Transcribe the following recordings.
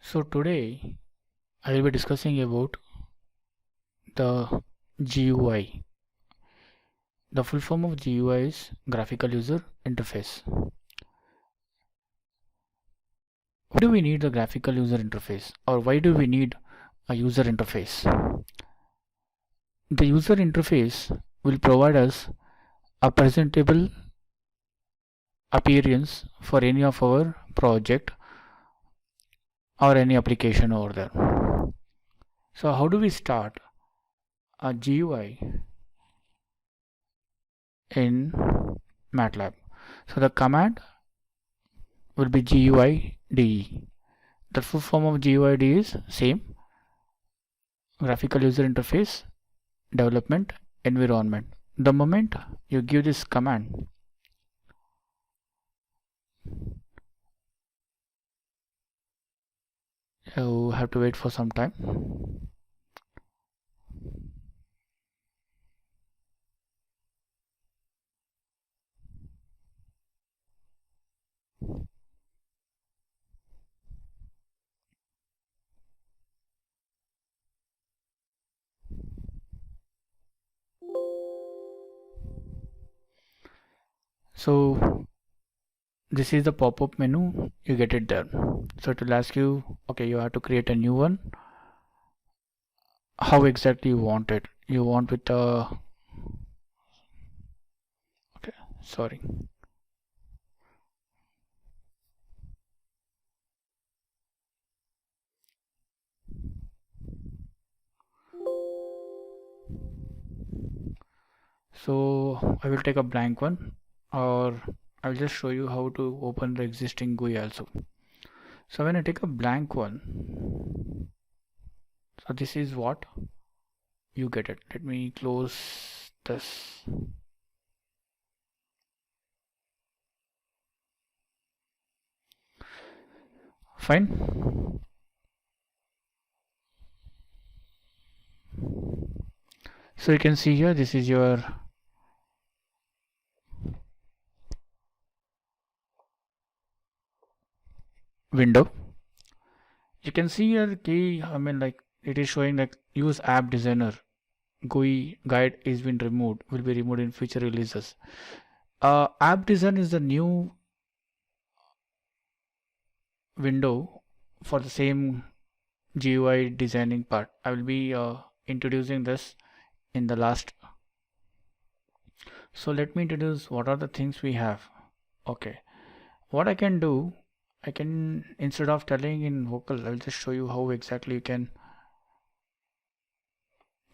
So today I will be discussing about the GUI. The full form of GUI is graphical user interface. Why do we need the graphical user interface, or why do we need a user interface? The user interface will provide us a presentable appearance for any of our project or any application over there. So how do we start a GUI in MATLAB? So the command will be GUIDE. The full form of GUID is same: graphical user interface development environment. The moment you give this command, you have to wait for some time. So this is the pop-up menu, you get it there. So it will ask you, okay, you have to create a new one. How exactly you want it? You want with a okay, sorry. So I will take a blank one, or I will just show you how to open the existing GUI also. So when I take a blank one, so this is what you get it. Let me close this. Fine. So you can see here, this is your window. You can see here key, like it is showing like use app designer. GUI guide is been removed, will be removed in future releases. App design is the new window for the same GUI designing part. I will be introducing this in the last. So let me introduce what are the things we have. Okay, what I can do, I can, instead of telling in vocal, I'll just show you how exactly you can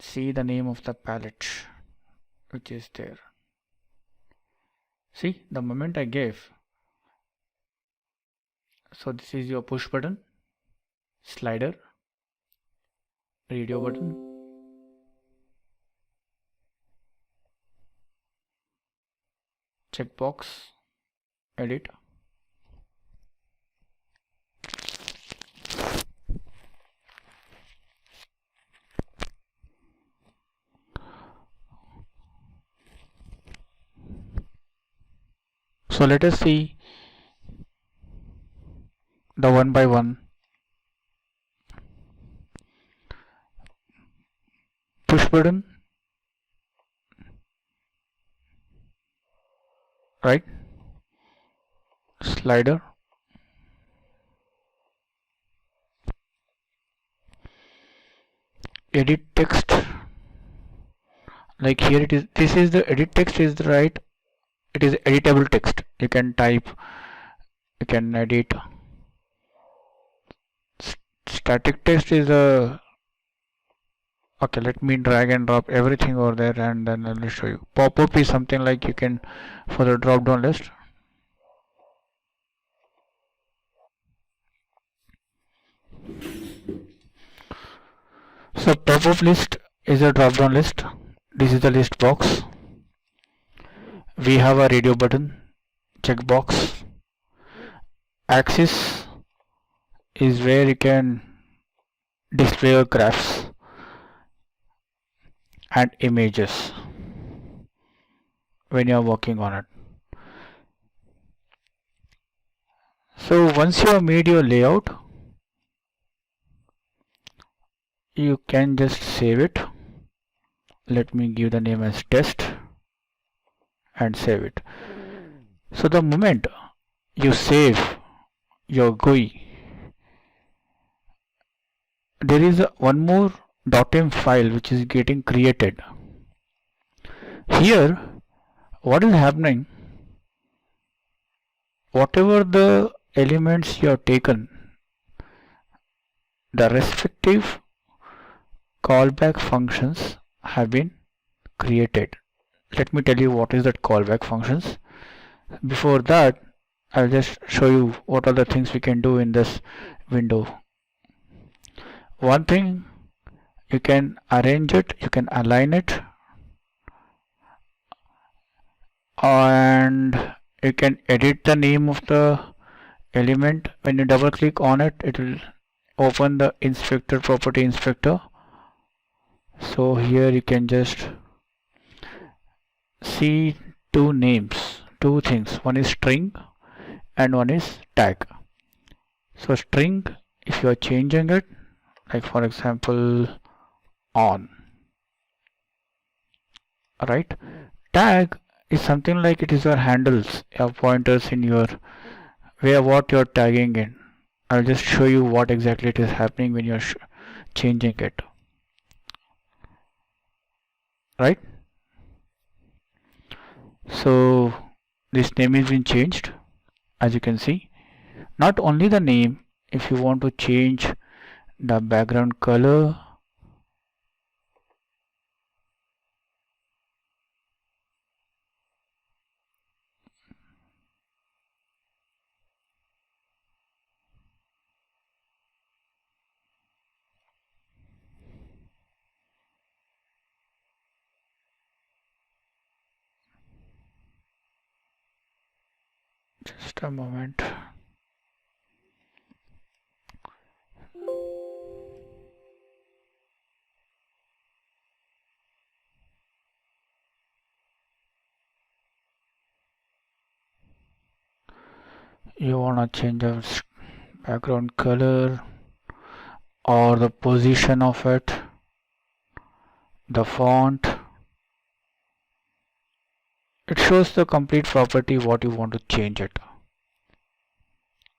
see the name of the palette which is there. See, the moment I gave, so this is your push button, slider, radio button, checkbox, edit. So let us see the one by one. Push button, right? Slider, edit text. Like here it is, this is the edit text is the right, it is editable text. You can type, you can edit. Static text is a okay, let me drag and drop everything over there and then I'll show you. Pop-up is something like you can for the drop down list. So pop-up list is a drop down list. This is the list box. We have a radio button, checkbox. Axis is where you can display your graphs and images when you are working on it. So once you have made your layout, you can just save it. Let me give the name as test and save it. So the moment you save your GUI, there is one more .m file which is getting created. Here, what is happening? Whatever the elements you have taken, the respective callback functions have been created. Let me tell you what is that callback functions. Before that, I'll just show you what are the things we can do in this window. One thing, you can arrange it, you can align it, and you can edit the name of the element. When you double click on it, it will open the inspector, property inspector. So here you can just see two names, two things. One is string and one is tag. So string, if you are changing it, like for example on, right? Tag is something like it is your handles, your pointers in your where what you're tagging in. I'll just show you what exactly it is happening when you're changing it, right? So this name has been changed, as you can see. Not only the name, if you want to change the background color, just a moment. You want to change the background color or the position of it, the font. It shows the complete property what you want to change it,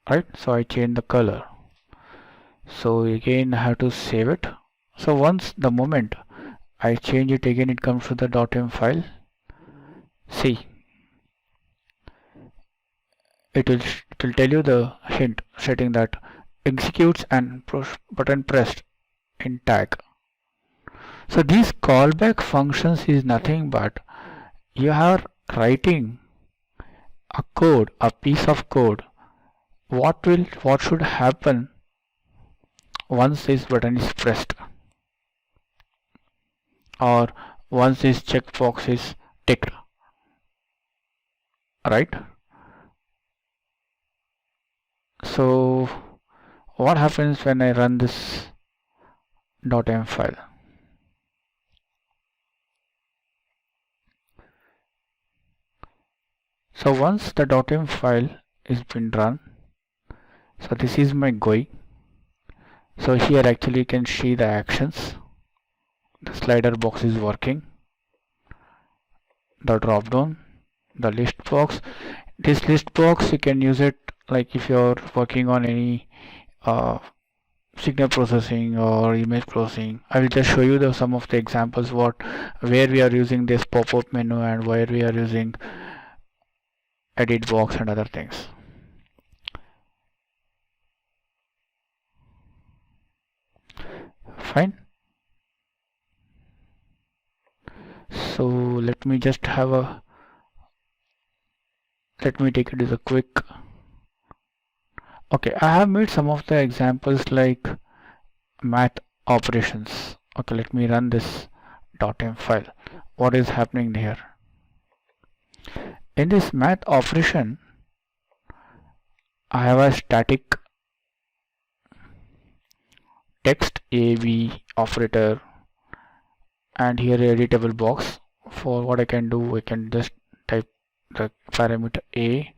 right? So I change the color. So again I have to save it. So once the moment I change it again, it comes to the .m file. See, it will tell you the hint setting that executes and button pressed in tag. So these callback functions is nothing but you are writing a code, a piece of code. What should happen once this button is pressed or once this checkbox is ticked, right? So what happens when I run this .m file? So once the .m file is been run, so this is my GUI. So here actually you can see the actions. The slider box is working, the drop down, the list box. This list box you can use it like if you're working on any signal processing or image processing. I will just show you some of the examples where we are using this pop-up menu and where we are using edit box and other things. Fine. So let me just have a let me take it as a quick. Okay, I have made some of the examples like math operations. Okay, let me run this .m file. What is happening here? In this math operation, I have a static text AV operator and here a editable box. For what I can do, I can just type the parameter A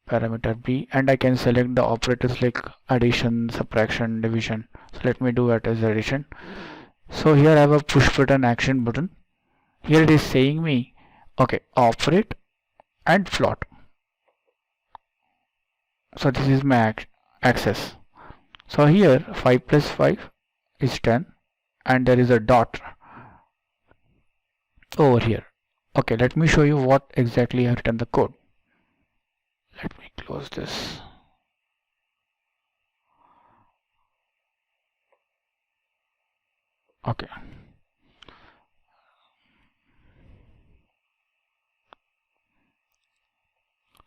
parameter b, and I can select the operators like addition, subtraction, division. So let me do it as addition. So here I have a push button, action button. Here it is saying me, okay, operate and plot. So this is my access. So here 5 plus 5 is 10, and there is a dot over here. Okay, let me show you what exactly I have written the code. Let me close this. Okay.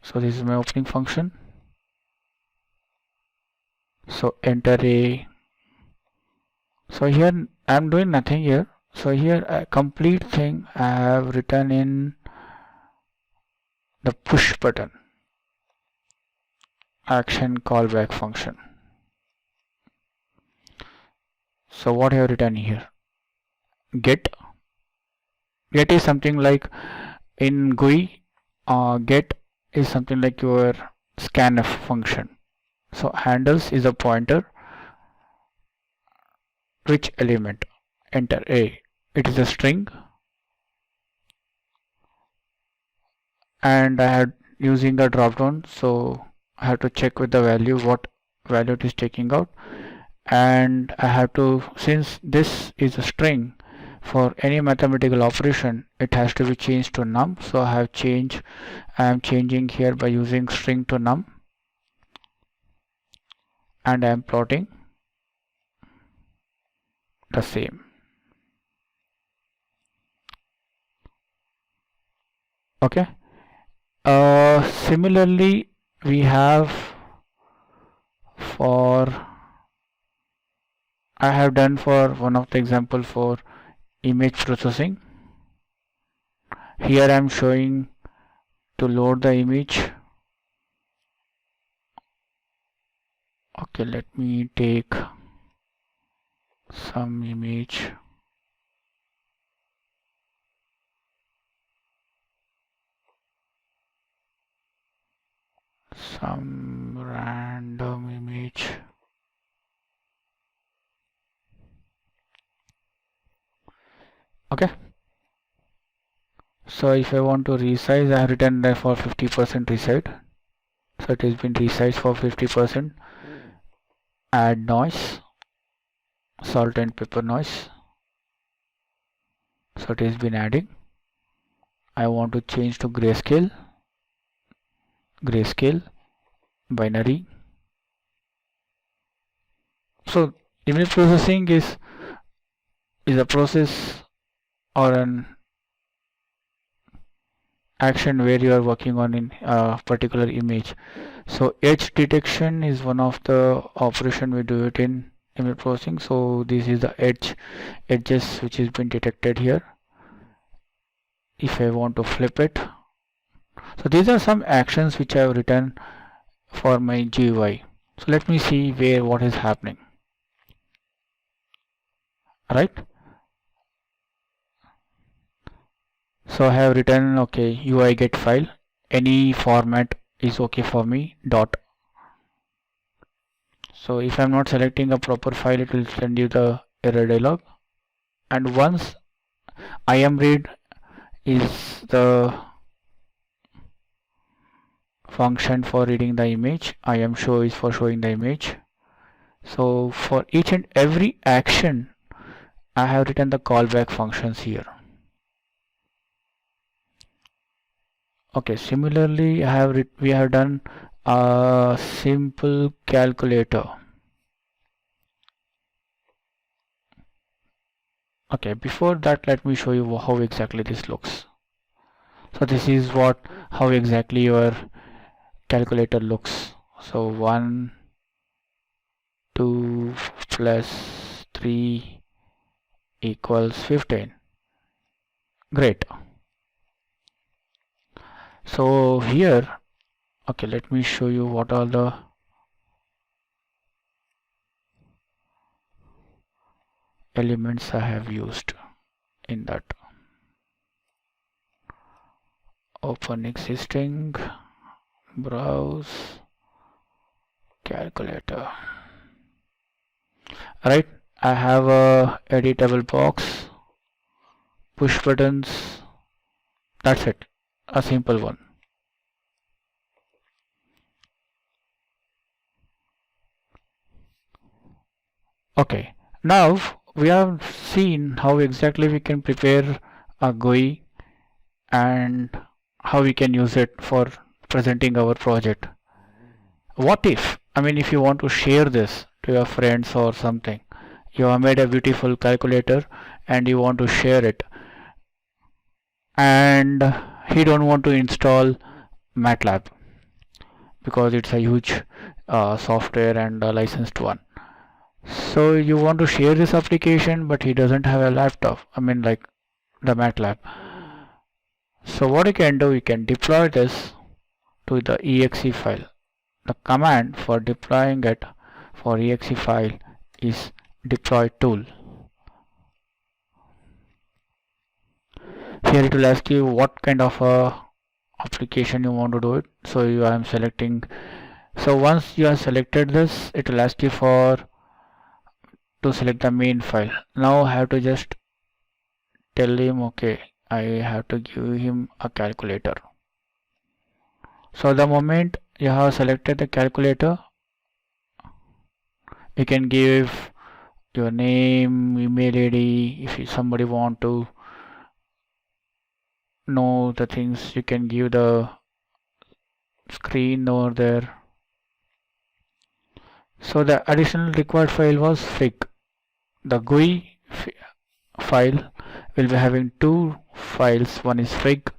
So this is my opening function. So enter a. So here I'm doing nothing here. So here a complete thing I have written in the push button action callback function. So what I have written here? Get is something like in GUI. Get is something like your scanf function. So handles is a pointer. Which element? Enter a. It is a string, and I had using a drop down, so I have to check with the value what value it is taking out, and I have to, since this is a string, for any mathematical operation it has to be changed to num. So I am changing here by using string to num, and I am plotting the same. Okay. Similarly we have I have done for one of the example for image processing. Here I am showing to load the image. Okay, let me take some image. Some random image. Okay. So if I want to resize, I have written there for 50% resize. So it has been resized for 50%. Add noise, salt and pepper noise. So it has been adding. I want to change to grayscale, binary. So image processing is a process or an action where you are working on in a particular image. So edge detection is one of the operation we do it in image processing. So this is the edges which has been detected here. If I want to flip it, so these are some actions which I have written for my GUI. So let me see what is happening. Right. So I have written, okay, UI get file, any format is okay for me, dot. So if I'm not selecting a proper file, it will send you the error dialog. And once imRead is the function for reading the image, imShow is for showing the image. So for each and every action, I have written the callback functions here. Okay, similarly we have done a simple calculator. Okay, before that let me show you how exactly this looks. So this is how exactly your calculator looks. So 1 2 plus 3 equals 15. Great. So here, okay, let me show you what all the elements I have used in that. Open existing, browse calculator. Right, I have a editable box, push buttons. That's it, a simple one. Okay, now we have seen how exactly we can prepare a GUI and how we can use it for presenting our project. What if, I mean, if you want to share this to your friends or something, you have made a beautiful calculator and you want to share it, and he don't want to install MATLAB because it's a huge software and a licensed one. So you want to share this application, but he doesn't have a laptop. I mean, like the MATLAB. So what you can do, you can deploy this to the exe file. The command for deploying it for exe file is deploy tool. Here it will ask you what kind of a application you want to do it. So I am selecting. So once you have selected this, it will ask you for to select the main file. Now I have to just tell him, okay, I have to give him a calculator. So the moment you have selected the calculator, you can give your name, email ID. If somebody want to know the things, you can give the screen over there. So the additional required file was fig. The GUI file will be having two files, one is fig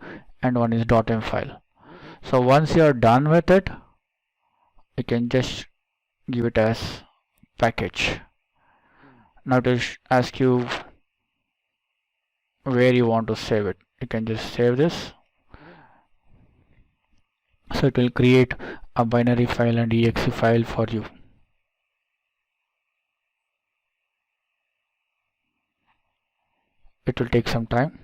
and one is .m file. So once you are done with it, you can just give it as package. Now to ask you where you want to save it, you can just save this. So it will create a binary file and exe file for you. It will take some time.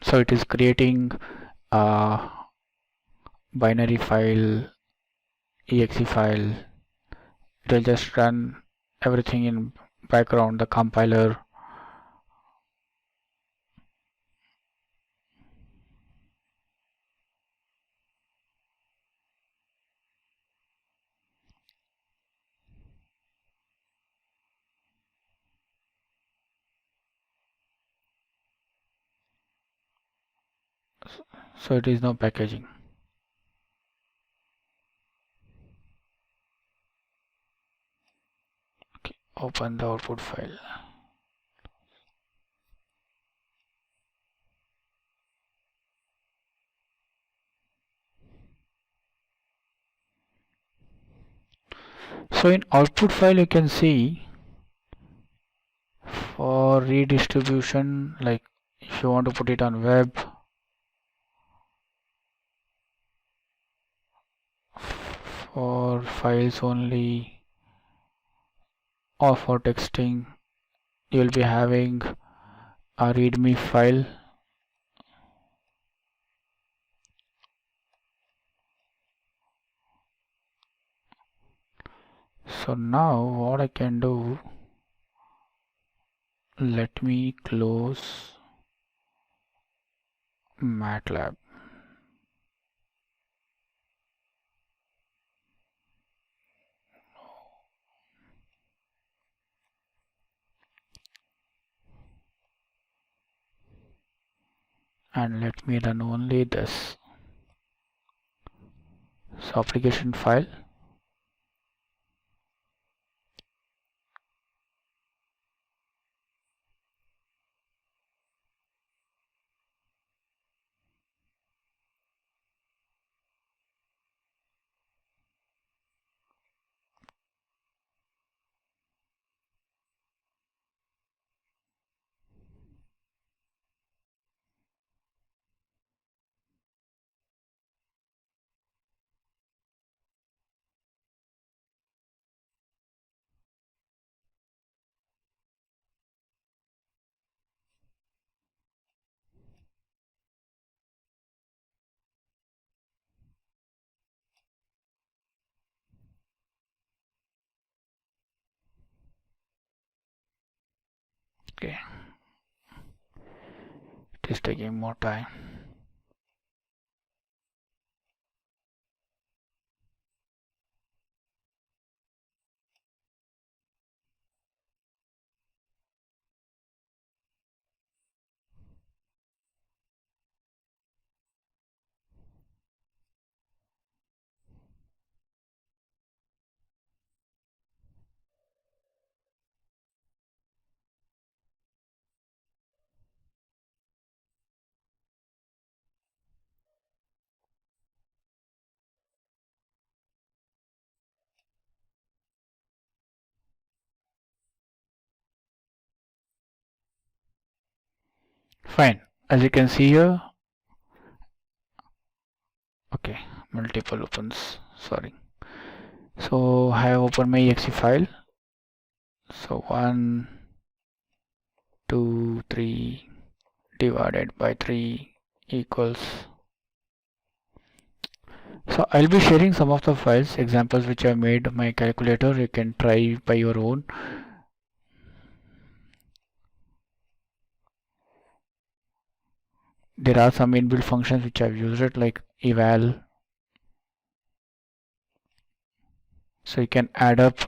So it is creating a binary file, exe file. It will just run everything in background, the compiler. So it is now packaging. Okay, open the output file. So in output file you can see for redistribution, like if you want to put it on web, for files only, or for texting, you will be having a readme file. So now what I can do, let me close MATLAB. And let me run only this. So application file. Okay, it is taking more time. Fine, as you can see here. Okay, multiple opens, sorry. So I have opened my exe file. So 1 2 3 divided by 3 equals. So I'll be sharing some of the files examples which I made my calculator. You can try by your own. There are some inbuilt functions which I've used it, like eval. So you can add up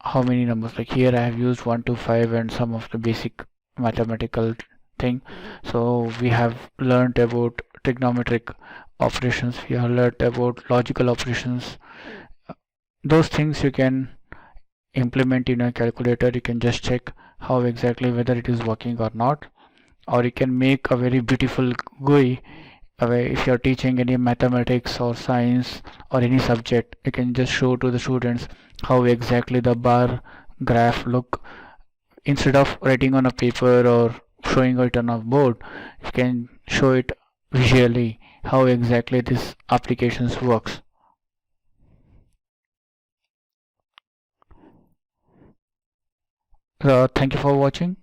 how many numbers. Like here I have used 1 to 5 and some of the basic mathematical thing. So we have learned about trigonometric operations. We have learned about logical operations. Those things you can implement in a calculator. You can just check how exactly whether it is working or not, or you can make a very beautiful GUI. If you're teaching any mathematics or science or any subject, you can just show to the students how exactly the bar graph look. Instead of writing on a paper or showing it on a board, you can show it visually how exactly this applications works. Thank you for watching.